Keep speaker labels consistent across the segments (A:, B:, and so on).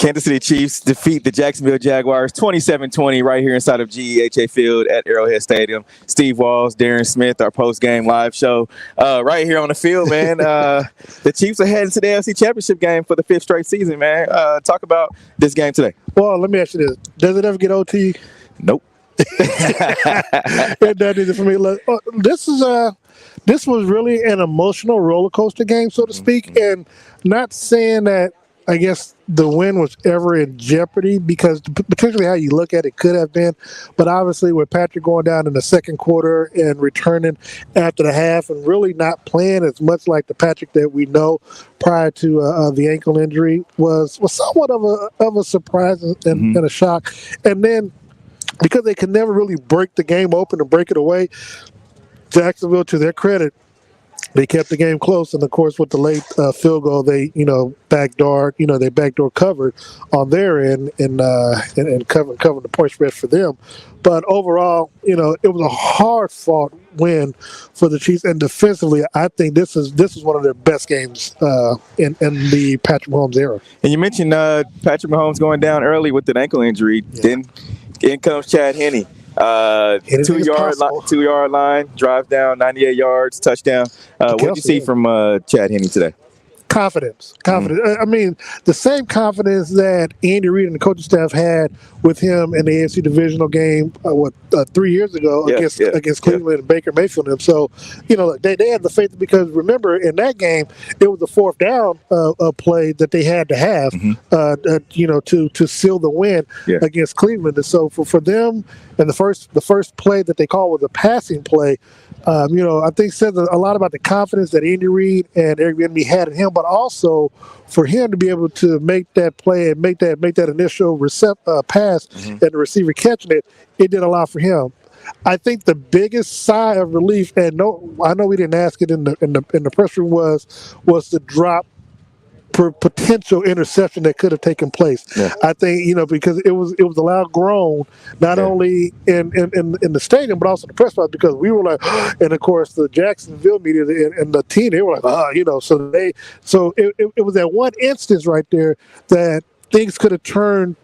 A: Kansas City Chiefs defeat the Jacksonville Jaguars 27-20 right here inside of GEHA Field at Arrowhead Stadium. Steve Walls, Darren Smith, our post-game live show right here on the field, man. The Chiefs are heading to the AFC Championship game for the 5th straight season, man. Talk about this game today.
B: Well, let me ask you this. Does it ever get OT?
A: Nope.
B: It does either for me. Look, this was really an emotional roller coaster game, so to speak, and not saying that I guess the win was ever in jeopardy, because potentially how you look at it could have been, but obviously with Patrick going down in the second quarter and returning after the half and really not playing as much like the Patrick that we know prior to the ankle injury was somewhat of a surprise and a shock. And then because they could never really break the game open and break it away, Jacksonville, to their credit, they kept the game close, and of course, with the late field goal, they backdoor covered on their end and covered the point spread for them. But overall, it was a hard-fought win for the Chiefs, and defensively, I think this is one of their best games in the Patrick Mahomes era. And
A: you mentioned Patrick Mahomes going down early with an ankle injury. Yeah. Then in comes Chad Henne. 2-yard line, drive down, 98 yards, touchdown. What did you see from Chad Henne today?
B: Confidence. I mean, the same confidence that Andy Reid and the coaching staff had with him in the AFC divisional game 3 years ago against Cleveland and Baker Mayfield and them. So, they had the faith, because remember in that game it was the 4th down play that they had to have to seal the win against Cleveland. And so for them, and the first play that they called was a passing play. I think says a lot about the confidence that Andy Reid and Eric Bieniemy had in him, but also for him to be able to make that play and make that initial pass and the receiver catching it, it did a lot for him. I think the biggest sigh of relief, and I know we didn't ask it in the press room, was the drop potential interception that could have taken place. Yeah. I think because it was a loud groan, not only in the stadium but also the press box, because we were like, and of course the Jacksonville media and the team, they were like, so it was that one instance right there that things could have turned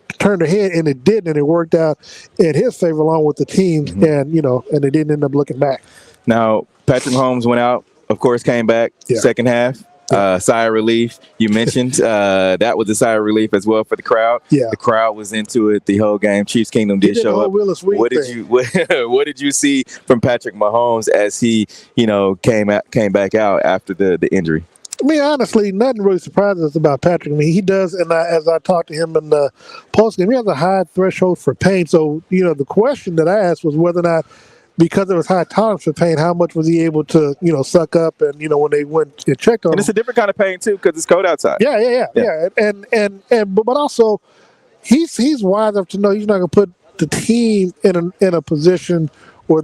B: ahead, and it didn't, and it worked out in his favor along with the team, and they didn't end up looking back.
A: Now Patrick Mahomes went out, of course, came back second half. Sigh of relief. You mentioned that was a sigh of relief as well for the crowd. Yeah, the crowd was into it the whole game. Chiefs Kingdom did show up. What did you see from Patrick Mahomes as he came back out after the injury?
B: I mean, honestly, nothing really surprises us about Patrick. I mean, he does, and as I talked to him in the postgame, he has a high threshold for pain. So the question that I asked was whether or not, because of his high tolerance for pain, how much was he able to, suck up, and when they went and checked on him.
A: And it's a different kind of pain too, because it's cold outside.
B: Yeah. But also, he's wise enough to know he's not going to put the team in a position where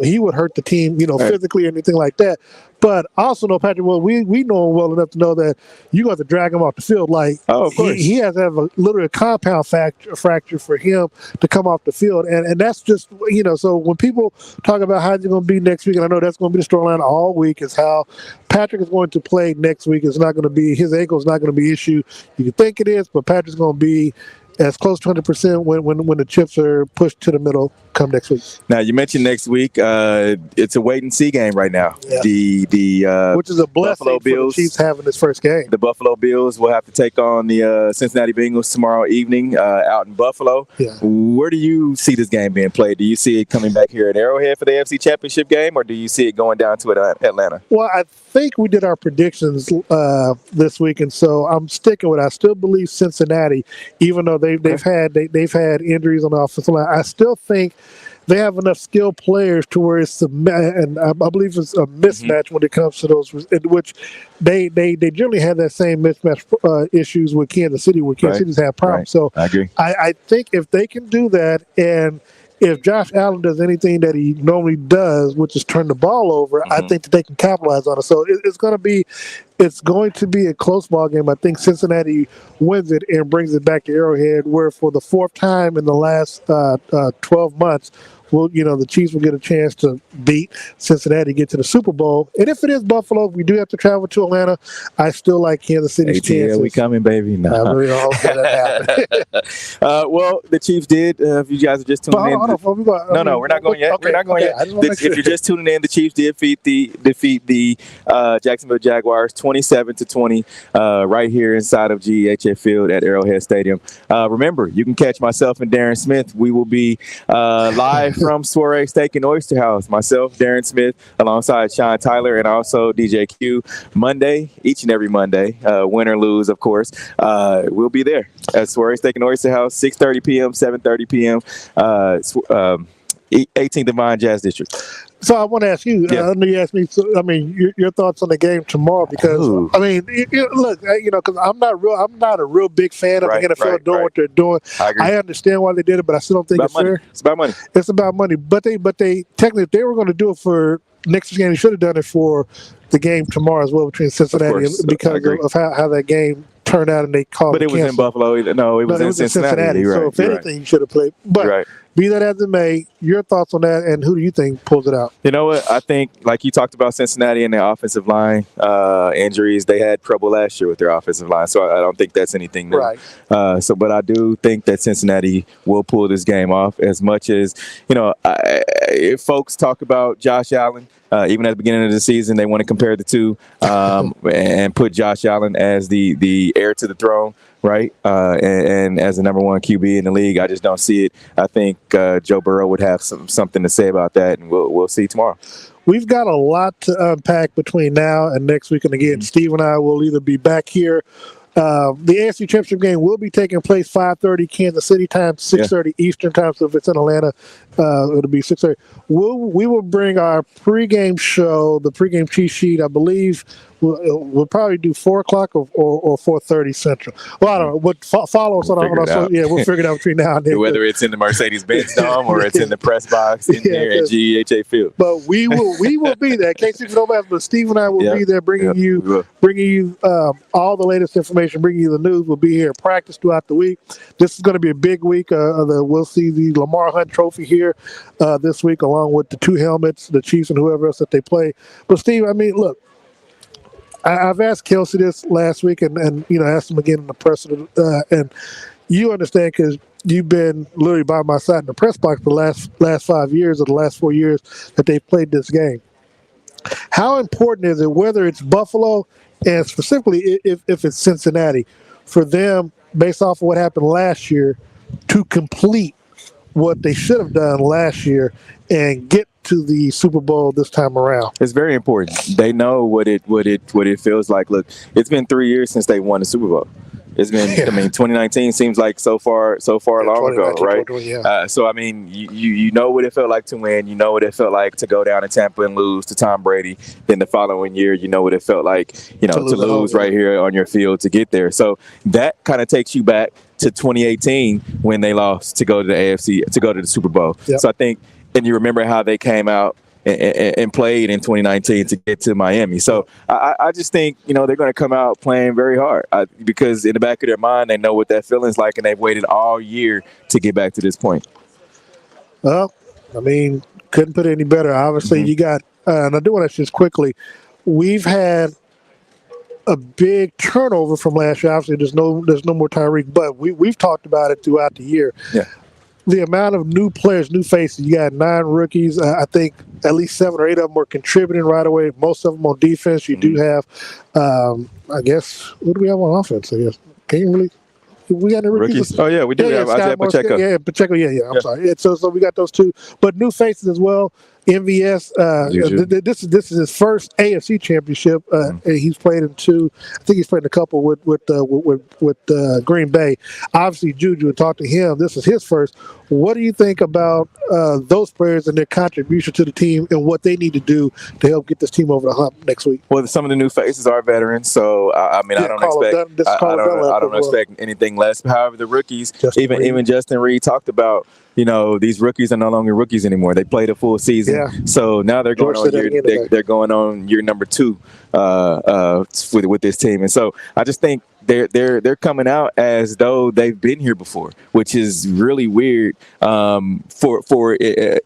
B: he would hurt the team, physically or anything like that. But I also know Patrick, well, we know him well enough to know that you got to drag him off the field. Like,
A: of course.
B: He has to have literally a compound fracture for him to come off the field. And that's just, so when people talk about how he's going to be next week, and I know that's going to be the storyline all week, is how Patrick is going to play next week. It's not going to be, his ankle is not going to be an issue. You can think it is, but Patrick's going to be as close to 100% when the chips are pushed to the middle come next week.
A: Now, you mentioned next week. It's a wait-and-see game right now.
B: Yeah. Which is a blessing Buffalo Bills, for the Chiefs having this first game.
A: The Buffalo Bills will have to take on the Cincinnati Bengals tomorrow evening out in Buffalo. Yeah. Where do you see this game being played? Do you see it coming back here at Arrowhead for the AFC Championship game, or do you see it going down to Atlanta?
B: Well, I think we did our predictions this week, and so I'm sticking with it. I still believe Cincinnati, even though they've had injuries on the offensive line. I still think they have enough skilled players to where it's and I believe it's a mismatch when it comes to those, in which they generally have that same mismatch issues with Kansas City, where Kansas City's have problems. So
A: I agree.
B: I think if they can do that, and if Josh Allen does anything that he normally does, which is turn the ball over, I think that they can capitalize on it. So it's going to be a close ball game. I think Cincinnati wins it and brings it back to Arrowhead, where for the 4th time in the last 12 months, the Chiefs will get a chance to beat Cincinnati, get to the Super Bowl. And if it is Buffalo, we do have to travel to Atlanta. I still like Kansas City's chances.
A: We coming, baby. No.
B: I really don't hope that happens.
A: Well, the Chiefs did. If you guys are just tuning in, no, we're not going yet.
B: Okay,
A: we're not going yet. If you're just tuning in, the Chiefs did defeat the Jacksonville Jaguars 27-20 right here inside of GEHF Field at Arrowhead Stadium. Remember, you can catch myself and Darren Smith. We will be live from Soiree Steak and Oyster House. Myself, Darren Smith, alongside Sean Tyler, and also DJ Q. Monday, each and every Monday, win or lose, of course. We'll be there at Soiree Steak and Oyster House, 6:30 p.m., 7:30 p.m. 18th Divine Jazz District.
B: So I want to ask you.
A: Yeah.
B: I know you asked me. Your thoughts on the game tomorrow? Because look, because I'm not a real big fan of the NFL doing what they're doing. I understand why they did it, but I still don't think it's fair.
A: It's about money.
B: It's about money. But they technically, if they were going to do it for next game, they should have done it for the game tomorrow as well between Cincinnati because of how that game turned out, and they called.
A: But it was in Buffalo. No, it was in Cincinnati.
B: So if anything, you should have played. But be that as it may, your thoughts on that, and who do you think pulls it out?
A: You know what? I think, like you talked about Cincinnati and their offensive line injuries, they had trouble last year with their offensive line, so I don't think that's anything new.
B: Right.
A: But I do think that Cincinnati will pull this game off. As much as if folks talk about Josh Allen. Even at the beginning of the season, they want to compare the two and put Josh Allen as the heir to the throne, right? And as the number one QB in the league. I just don't see it. I think Joe Burrow would have something to say about that, and we'll see tomorrow.
B: We've got a lot to unpack between now and next week. And again, Steve and I will either be back here. The AFC Championship game will be taking place 5:30 Kansas City time, 6:30 Eastern time. So if it's in Atlanta, it'll be 6:30. We will bring our pregame show, the pregame cheat sheet. I believe we'll probably do 4 o'clock or 4:30 Central. Well, I don't know. But follow us on our we'll figure it out between now and then.
A: Whether it's in the Mercedes-Benz Dome or it's in the press box in here at GEHA Field.
B: But we will be there. Can't see no matter, but Steve and I will be there, bringing you all the latest information, bringing you the news. We'll be here at practice throughout the week. This is going to be a big week. We'll see the Lamar Hunt Trophy here this week, along with the 2 helmets, the Chiefs, and whoever else that they play. But Steve, look. I've asked Kelsey this last week, and asked him again in the press, and you understand because you've been literally by my side in the press box for the last 5 years or the last 4 years that they've played this game. How important is it, whether it's Buffalo and specifically if it's Cincinnati, for them, based off of what happened last year, to complete what they should have done last year and get to the Super Bowl this time around?
A: It's very important. They know what it feels like. Look, it's been 3 years since they won the Super Bowl. It's been 2019 seems like so far long ago, right? So you know what it felt like to win. You know what it felt like to go down in Tampa and lose to Tom Brady. Then the following year, you know what it felt like, to lose right here on your field to get there. So that kind of takes you back to 2018 when they lost to go to the AFC, to go to the Super Bowl. Yep. So I think, and you remember how they came out and played in 2019 to get to Miami. So I just think, they're going to come out playing very hard because in the back of their mind, they know what that feeling's like, and they've waited all year to get back to this point.
B: Well, couldn't put it any better. Obviously, you got, and I do want to just quickly, we've had a big turnover from last year. Obviously, there's no more Tyreek, but we've talked about it throughout the year. Yeah. The amount of new players, new faces. You got 9 rookies. I think at least 7 or 8 of them were contributing right away. Most of them on defense. You do have, I guess, what do we have on offense? I guess. Can you really? We got any rookies?
A: Oh, yeah, we do have Isaiah Pacheco.
B: Yeah, Pacheco, I'm sorry. So we got those 2. But new faces as well. MVS, this is his first AFC championship. And he's played in 2. I think he's played in a couple with Green Bay. Obviously, Juju, talked to him. This is his first. What do you think about those players and their contribution to the team and what they need to do to help get this team over the hump next week?
A: Well, some of the new faces are veterans, so I don't expect anything less. However, the rookies, even Justin Reed talked about these rookies are no longer rookies anymore. They played a full season. Yeah. So now they're going on year number 2 with this team. And so I just think they're coming out as though they've been here before, which is really weird for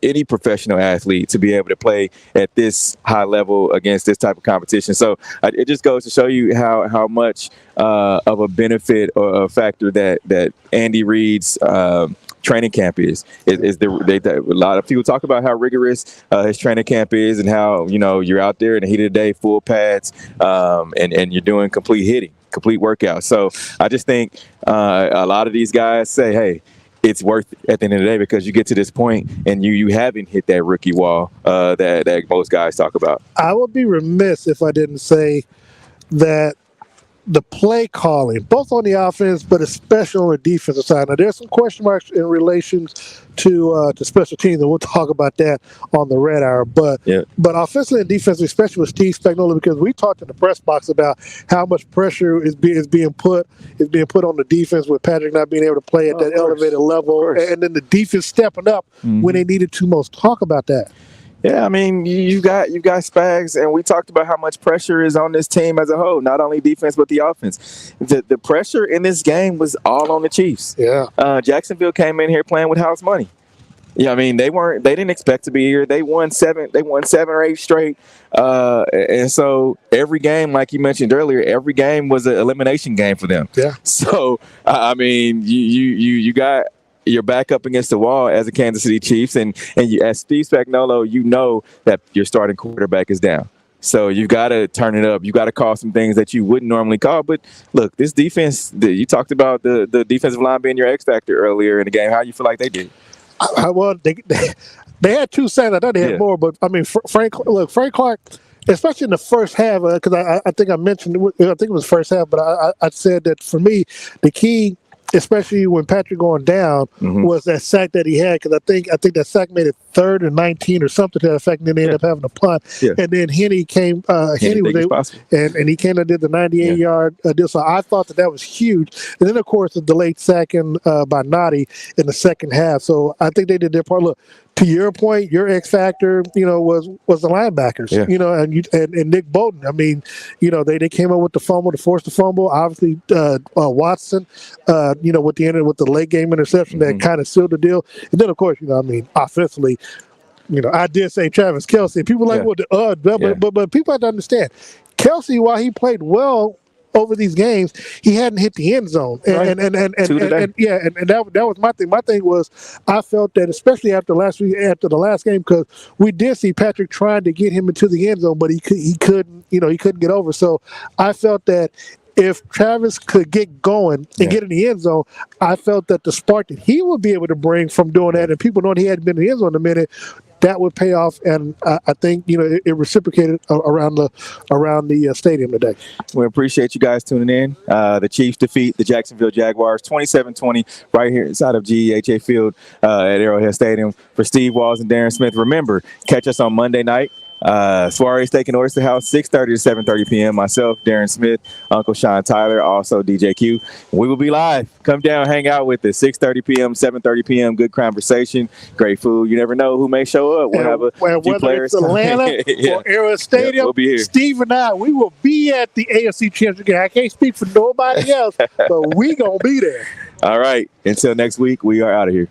A: any professional athlete to be able to play at this high level against this type of competition. So it just goes to show you how much of a benefit or a factor that Andy Reid's training camp is. A lot of people talk about how rigorous his training camp is, and how you're out there in the heat of the day, full pads, and you're doing complete workout. So I just think a lot of these guys say, hey, it's worth it at the end of the day, because you get to this point and you haven't hit that rookie wall that most guys talk about.
B: I would be remiss if I didn't say that the play calling, both on the offense, but especially on the defensive side. Now, there's some question marks in relation to special teams, and we'll talk about that on the Red Hour. But offensively and defensively, especially with Steve Spagnuolo, because we talked in the press box about how much pressure is being put on the defense, with Patrick not being able to play at that elevated level, and then the defense stepping up when they needed to most. Talk about that.
A: Yeah, I mean, you got Spags, and we talked about how much pressure is on this team as a whole, not only defense but the offense. The pressure in this game was all on the Chiefs.
B: Yeah.
A: Jacksonville came in here playing with house money. Yeah, I mean, they didn't expect to be here. They won 7 or 8 straight. And so every game, like you mentioned earlier, every game was an elimination game for them.
B: Yeah.
A: So I mean, you got your back up against the wall as a Kansas City Chiefs, and you, as Steve Spagnuolo, you know that your starting quarterback is down. So you've got to turn it up. You got to call some things that you wouldn't normally call. But look, this defense, you talked about the defensive line being your X factor earlier in the game. How you feel like they did?
B: Well, they had 2 sacks. I thought they had more, but I mean, Frank Clark, especially in the first half, because I think I mentioned, I think it was first half, but I said that for me, the key, especially when Patrick going down, was that sack that he had, because I think that sack made it 3rd and 19 or something to that effect, and then they ended up having a punt. Yeah. And then Henny came, Henny was able, and he came and did the 98-yard deal. So I thought that was huge. And then, of course, the delayed sacking by Noddy in the second half. So I think they did their part. Look, to your point, your X factor, was the linebackers, and Nick Bolton. I mean, they came up with the fumble to force the fumble. Obviously, Watson, with the late game interception that kind of sealed the deal. And then, of course, offensively, I did say Travis Kelce. People like, but people have to understand, Kelce, while he played well over these games, he hadn't hit the end zone, and that was my thing. My thing was, I felt that, especially after the last game, because we did see Patrick trying to get him into the end zone, but he couldn't get over. So I felt that if Travis could get going and get in the end zone, I felt that the spark that he would be able to bring from doing that, and people knowing he hadn't been in the end zone in a minute, that would pay off, and I think it reciprocated around the stadium today.
A: We appreciate you guys tuning in. The Chiefs defeat the Jacksonville Jaguars 27-20 right here inside of GEHA Field at Arrowhead Stadium. For Steve Walls and Darren Smith, remember, catch us on Monday night. Soiree Steak and Oyster House, 6:30 to 7:30 p.m. Myself, Darren Smith, Uncle Sean Tyler, also DJ Q. We will be live. Come down, hang out with us. 6:30 p.m., 7:30 p.m. Good conversation, great food. You never know who may show up. We'll have a few players.
B: It's Atlanta or Arrowhead Stadium,
A: we'll be here.
B: Steve and I, we will be at the AFC Championship game. I can't speak for nobody else, but we gonna be there.
A: All right. Until next week, we are out of here.